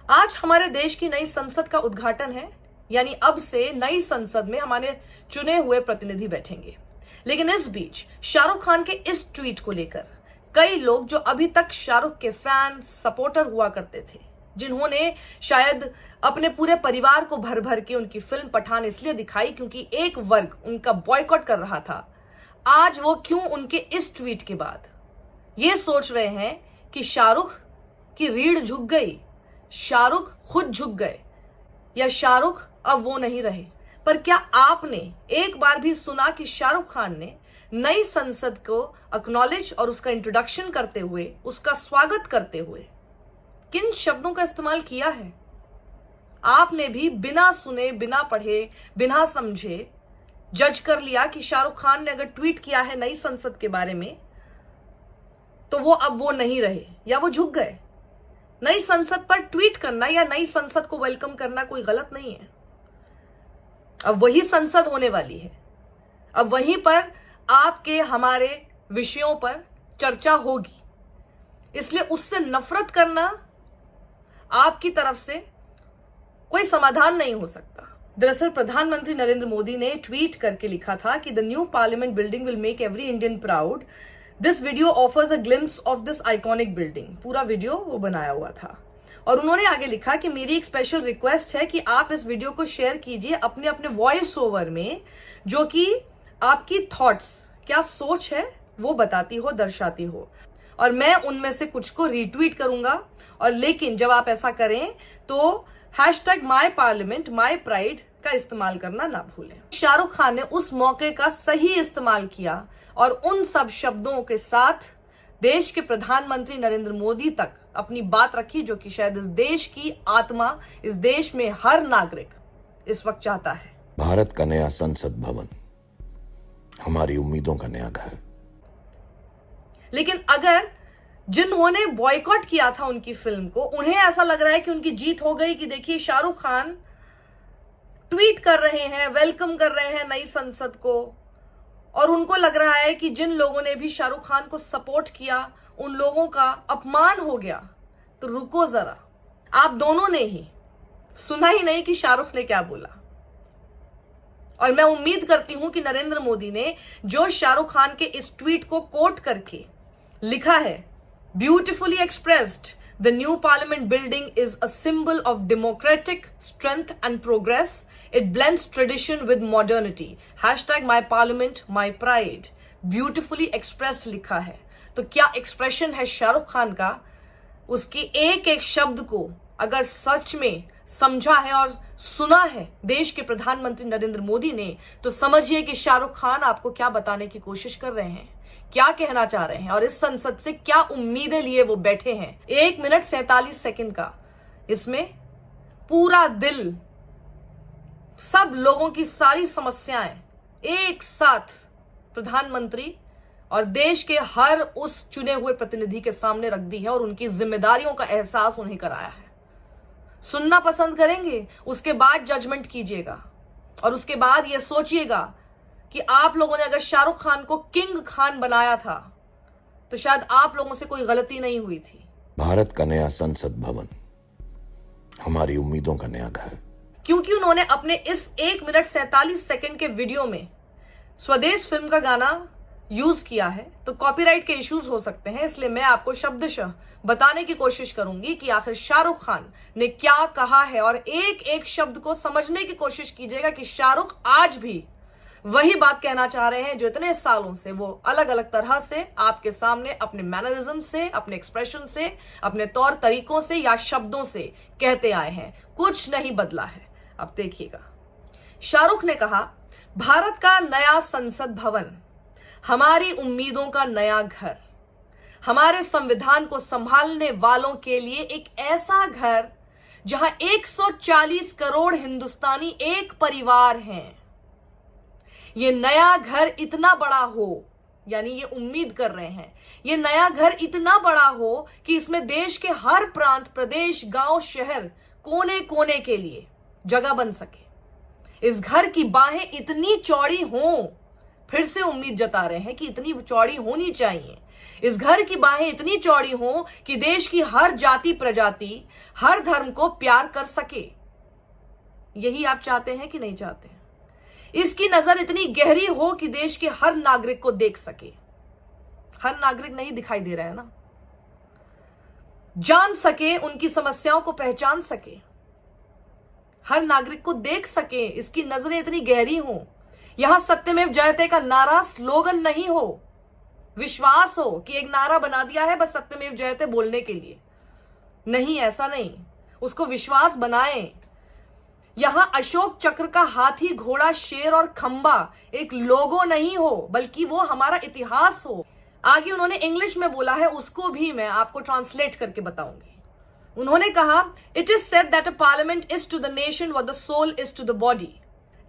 आज हमारे देश की नई संसद का उद्घाटन है, यानी अब से नई संसद में हमारे चुने हुए प्रतिनिधि बैठेंगे। लेकिन इस बीच शाहरुख खान के इस ट्वीट को लेकर कई लोग जो अभी तक शाहरुख के फैन सपोर्टर हुआ करते थे, जिन्होंने शायद अपने पूरे परिवार को भर भर के उनकी फिल्म पठान इसलिए दिखाई क्योंकि एक वर्ग उनका बॉयकॉट कर रहा था, आज वो क्यों उनके इस ट्वीट के बाद ये सोच रहे हैं कि शाहरुख की रीढ़ झुक गई, शाहरुख खुद झुक गए या शाहरुख अब वो नहीं रहे। पर क्या आपने एक बार भी सुना कि शाहरुख खान ने नई संसद को एक्नॉलेज और उसका इंट्रोडक्शन करते हुए, उसका स्वागत करते हुए किन शब्दों का इस्तेमाल किया है? आपने भी बिना सुने, बिना पढ़े, बिना समझे जज कर लिया कि शाहरुख खान ने अगर ट्वीट किया है नई संसद के बारे में तो वो अब वो नहीं रहे या वो झुक गए। नई संसद पर ट्वीट करना या नई संसद को वेलकम करना कोई गलत नहीं है। अब वही संसद होने वाली है, अब वहीं पर आपके हमारे विषयों पर चर्चा होगी, इसलिए उससे नफरत करना आपकी तरफ से कोई समाधान नहीं हो सकता। दरअसल प्रधानमंत्री नरेंद्र मोदी ने ट्वीट करके लिखा था कि the new parliament building will make every Indian proud. This video offers a glimpse of this iconic building. पूरा वीडियो वो बनाया हुआ था और उन्होंने आगे लिखा कि मेरी एक स्पेशल रिक्वेस्ट है कि आप इस वीडियो को शेयर कीजिए अपने अपने वॉइस ओवर में, जो कि आपकी थॉट्स, क्या सोच है वो बताती हो, दर्शाती हो, और मैं उनमें से कुछ को रीट्वीट करूंगा। और लेकिन जब आप ऐसा करें तो #MyParliament MyPride का इस्तेमाल करना ना भूलें। शाहरुख खान ने उस मौके का सही इस्तेमाल किया और उन सब शब्दों के साथ देश के प्रधानमंत्री नरेंद्र मोदी तक अपनी बात रखी, जो कि शायद इस देश की आत्मा, इस देश में हर नागरिक इस वक्त चाहता है। भारत का नया संसद भवन, हमारी उम्मीदों का नया घर। लेकिन अगर जिन्होंने बॉयकॉट किया था उनकी फिल्म को, उन्हें ऐसा लग रहा है कि उनकी जीत हो गई, कि देखिए शाहरुख खान ट्वीट कर रहे हैं, वेलकम कर रहे हैं नई संसद को, और उनको लग रहा है कि जिन लोगों ने भी शाहरुख खान को सपोर्ट किया उन लोगों का अपमान हो गया, तो रुको जरा, आप दोनों ने ही सुना ही नहीं कि शाहरुख ने क्या बोला। और मैं उम्मीद करती हूं कि नरेंद्र मोदी ने जो शाहरुख खान के इस ट्वीट को कोट करके लिखा है, beautifully expressed, The new parliament building is a symbol of democratic strength and progress. It blends tradition with modernity. #MyParliament MyPride. Beautifully expressed लिखा है। तो क्या एक्सप्रेशन है शाहरुख खान का? उसकी एक एक शब्द को अगर सच में समझा है और सुना है देश के प्रधानमंत्री नरेंद्र मोदी ने, तो समझिए कि शाहरुख खान आपको क्या बताने की कोशिश कर रहे हैं, क्या कहना चाह रहे हैं और इस संसद से क्या उम्मीदें लिए वो बैठे हैं। 1 मिनट 47 सेकंड का इसमें पूरा दिल, सब लोगों की सारी समस्याएं एक साथ प्रधानमंत्री और देश के हर उस चुने हुए प्रतिनिधि के सामने रख दी है और उनकी जिम्मेदारियों का एहसास उन्हें कराया है। सुनना पसंद करेंगे, उसके बाद जजमेंट कीजिएगा और उसके बाद ये सोचिएगा कि आप लोगों ने अगर शाहरुख खान को किंग खान बनाया था तो शायद आप लोगों से कोई गलती नहीं हुई थी। भारत का नया संसद भवन, हमारी उम्मीदों का नया घर। क्योंकि उन्होंने अपने इस 1 मिनट 47 सेकंड के वीडियो में स्वदेश फिल्म का गाना यूज किया है तो कॉपीराइट के इश्यूज हो सकते हैं, इसलिए मैं आपको शब्दशः बताने की कोशिश करूंगी कि आखिर शाहरुख खान ने क्या कहा है और एक एक शब्द को समझने की कोशिश कीजिएगा कि शाहरुख आज भी वही बात कहना चाह रहे हैं जो इतने सालों से वो अलग अलग तरह से आपके सामने अपने मैनरिज्म से, अपने एक्सप्रेशन से, अपने तौर तरीकों से या शब्दों से कहते आए हैं। कुछ नहीं बदला है। अब देखिएगा, शाहरुख ने कहा, भारत का नया संसद भवन, हमारी उम्मीदों का नया घर, हमारे संविधान को संभालने वालों के लिए एक ऐसा घर जहां 140 करोड़ हिंदुस्तानी एक परिवार हैं। ये नया घर इतना बड़ा हो, यानी ये उम्मीद कर रहे हैं, ये नया घर इतना बड़ा हो कि इसमें देश के हर प्रांत, प्रदेश, गांव, शहर, कोने कोने के लिए जगह बन सके। इस घर की बाहें इतनी चौड़ी हों फिर से उम्मीद जता रहे हैं कि इतनी चौड़ी होनी चाहिए, इस घर की बाहें इतनी चौड़ी हो कि देश की हर जाति प्रजाति, हर धर्म को प्यार कर सके। यही आप चाहते हैं कि नहीं चाहते? इसकी नजर इतनी गहरी हो कि देश के हर नागरिक को देख सके। हर नागरिक नहीं दिखाई दे रहा है ना, जान सके, उनकी समस्याओं को पहचान सके, हर नागरिक को देख सके, इसकी नजरें इतनी गहरी हो। यहां सत्यमेव जयते का नारा स्लोगन नहीं हो, विश्वास हो कि एक नारा बना दिया है बस सत्यमेव जयते बोलने के लिए। नहीं, ऐसा नहीं, उसको विश्वास बनाएं। यहां अशोक चक्र का हाथी, घोड़ा, शेर और खंबा एक लोगो नहीं हो, बल्कि वो हमारा इतिहास हो। आगे उन्होंने इंग्लिश में बोला है, उसको भी मैं आपको ट्रांसलेट करके बताऊंगी। उन्होंने कहा, it is said that a parliament is to the nation what the soul is to the body.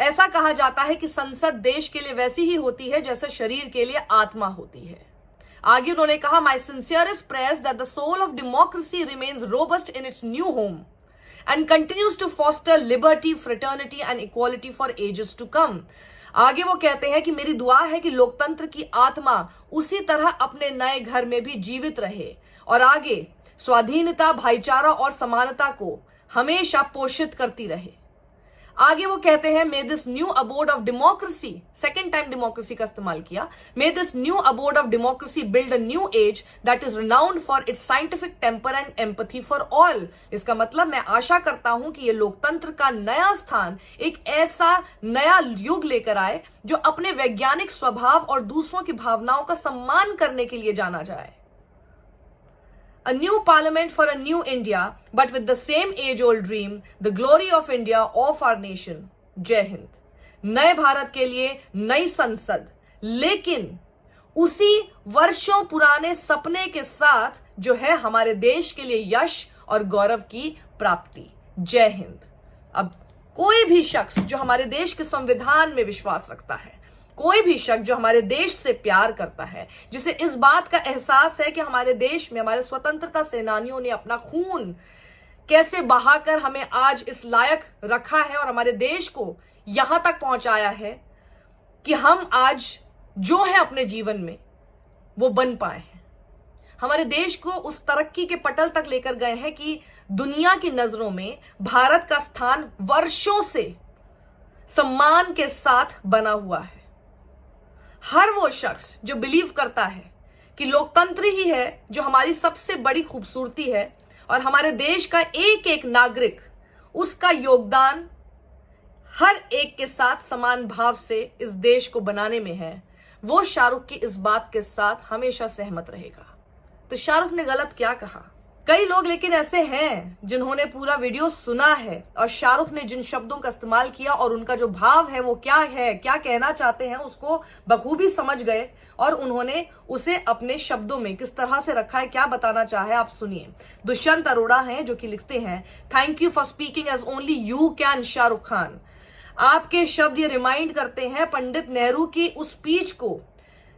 ऐसा कहा जाता है कि संसद देश के लिए वैसी ही होती है जैसे शरीर के लिए आत्मा होती है। आगे उन्होंने कहा, my sincerest prayers that the soul of democracy remains robust in its new home and continues to foster liberty, fraternity and equality for ages to come। आगे वो कहते हैं कि मेरी दुआ है कि लोकतंत्र की आत्मा उसी तरह अपने नए घर में भी जीवित रहे और आगे स्वाधीनता, भाईचारा और समानता को हमेशा पोषित करती रहे। आगे वो कहते हैं, may this new abode of democracy, second time democracy का इस्तेमाल किया, may this new abode of democracy build a new age that is renowned for its scientific temper and empathy for all. इसका मतलब मैं आशा करता हूं कि ये लोकतंत्र का नया स्थान एक ऐसा नया युग लेकर आए जो अपने वैज्ञानिक स्वभाव और दूसरों की भावनाओं का सम्मान करने के लिए जाना जाए। A new parliament for a new India, but with the same age-old dream, the glory of India, of our nation. जय हिंद। नए भारत के लिए नई संसद, लेकिन उसी वर्षों पुराने सपने के साथ जो है हमारे देश के लिए यश और गौरव की प्राप्ति। जय हिंद। अब कोई भी शख्स जो हमारे देश के संविधान में विश्वास रखता है, कोई भी शख्स जो हमारे देश से प्यार करता है, जिसे इस बात का एहसास है कि हमारे देश में हमारे स्वतंत्रता सेनानियों ने अपना खून कैसे बहाकर हमें आज इस लायक रखा है और हमारे देश को यहां तक पहुंचाया है कि हम आज जो है अपने जीवन में वो बन पाए हैं, हमारे देश को उस तरक्की के पटल तक लेकर गए हैं कि दुनिया की नजरों में भारत का स्थान वर्षों से सम्मान के साथ बना हुआ है। हर वो शख्स जो बिलीव करता है कि लोकतंत्र ही है जो हमारी सबसे बड़ी खूबसूरती है और हमारे देश का एक एक नागरिक उसका योगदान हर एक के साथ समान भाव से इस देश को बनाने में है, वो शाहरुख की इस बात के साथ हमेशा सहमत रहेगा। तो शाहरुख ने गलत क्या कहा? कई लोग लेकिन ऐसे हैं जिन्होंने पूरा वीडियो सुना है और शाहरुख ने जिन शब्दों का इस्तेमाल किया और उनका जो भाव है वो क्या है, क्या कहना चाहते हैं, उसको बखूबी समझ गए और उन्होंने उसे अपने शब्दों में किस तरह से रखा है, क्या बताना चाहे आप सुनिए। दुष्यंत अरोड़ा हैं जो कि लिखते हैं, thank you for speaking as only you can Shahrukh Khan. आपके शब्द ये रिमाइंड करते हैं पंडित नेहरू की उस स्पीच को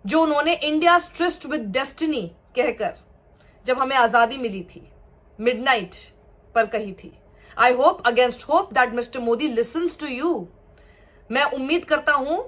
जो उन्होंने इंडिया ट्रिस्ट विद डेस्टिनी कहकर जब हमें आजादी मिली थी, मिडनाइट पर कही थी। I hope against hope that mister Modi listens to you. मैं उम्मीद करता हूं,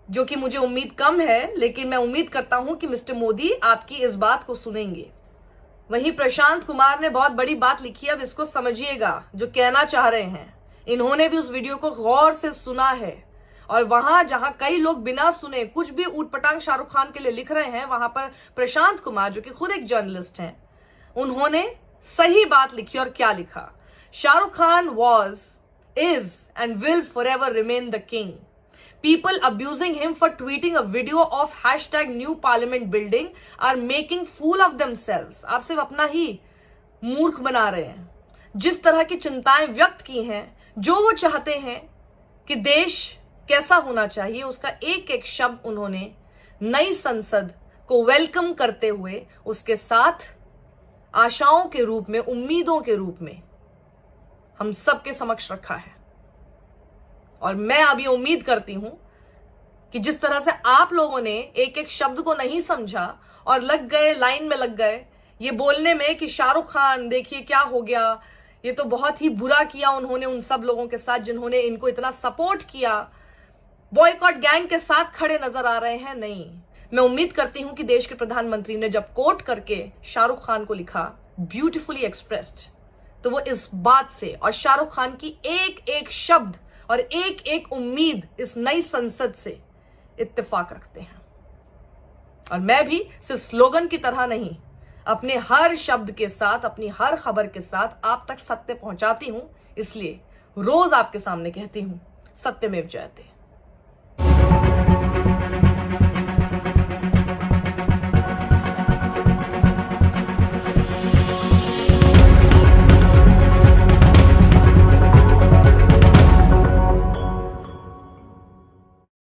जो कि मुझे उम्मीद कम है, लेकिन मैं उम्मीद करता हूं कि मिस्टर मोदी आपकी इस बात को सुनेंगे। वहीं प्रशांत कुमार ने बहुत बड़ी बात लिखी है, अब इसको समझिएगा जो कहना चाह रहे हैं। इन्होंने भी उस वीडियो को गौर से सुना है और वहां जहां कई लोग बिना सुने कुछ भी ऊटपटांग शाहरुख खान के लिए लिख रहे हैं, वहां पर प्रशांत कुमार जो कि खुद एक जर्नलिस्ट हैं, उन्होंने सही बात लिखी। और क्या लिखा? Shahrukh Khan was, is and will forever remain the king. People abusing him for tweeting a video of #new parliament building are making fool of themselves. आप सिर्फ अपना ही मूर्ख बना रहे हैं। जिस तरह की चिंताएं व्यक्त की हैं, जो वो चाहते हैं कि देश कैसा होना चाहिए, उसका एक एक शब्द उन्होंने नई संसद को वेलकम करते हुए उसके साथ आशाओं के रूप में, उम्मीदों के रूप में हम सबके समक्ष रखा है। और मैं अब ये उम्मीद करती हूं कि जिस तरह से आप लोगों ने एक एक शब्द को नहीं समझा और लग गए, लाइन में लग गए ये बोलने में कि शाहरुख खान देखिए क्या हो गया, ये तो बहुत ही बुरा किया उन्होंने उन सब लोगों के साथ जिन्होंने इनको इतना सपोर्ट किया, बॉयकॉट गैंग के साथ खड़े नजर आ रहे हैं। नहीं, मैं उम्मीद करती हूं कि देश के प्रधानमंत्री ने जब कोट करके शाहरुख खान को लिखा ब्यूटिफुली एक्सप्रेस्ड, तो वो इस बात से और शाहरुख खान की एक एक शब्द और एक एक उम्मीद इस नई संसद से इत्तेफाक रखते हैं। और मैं भी सिर्फ स्लोगन की तरह नहीं, अपने हर शब्द के साथ, अपनी हर खबर के साथ आप तक सत्य पहुंचाती हूं। इसलिए रोज आपके सामने कहती हूं, सत्यमेव जयते।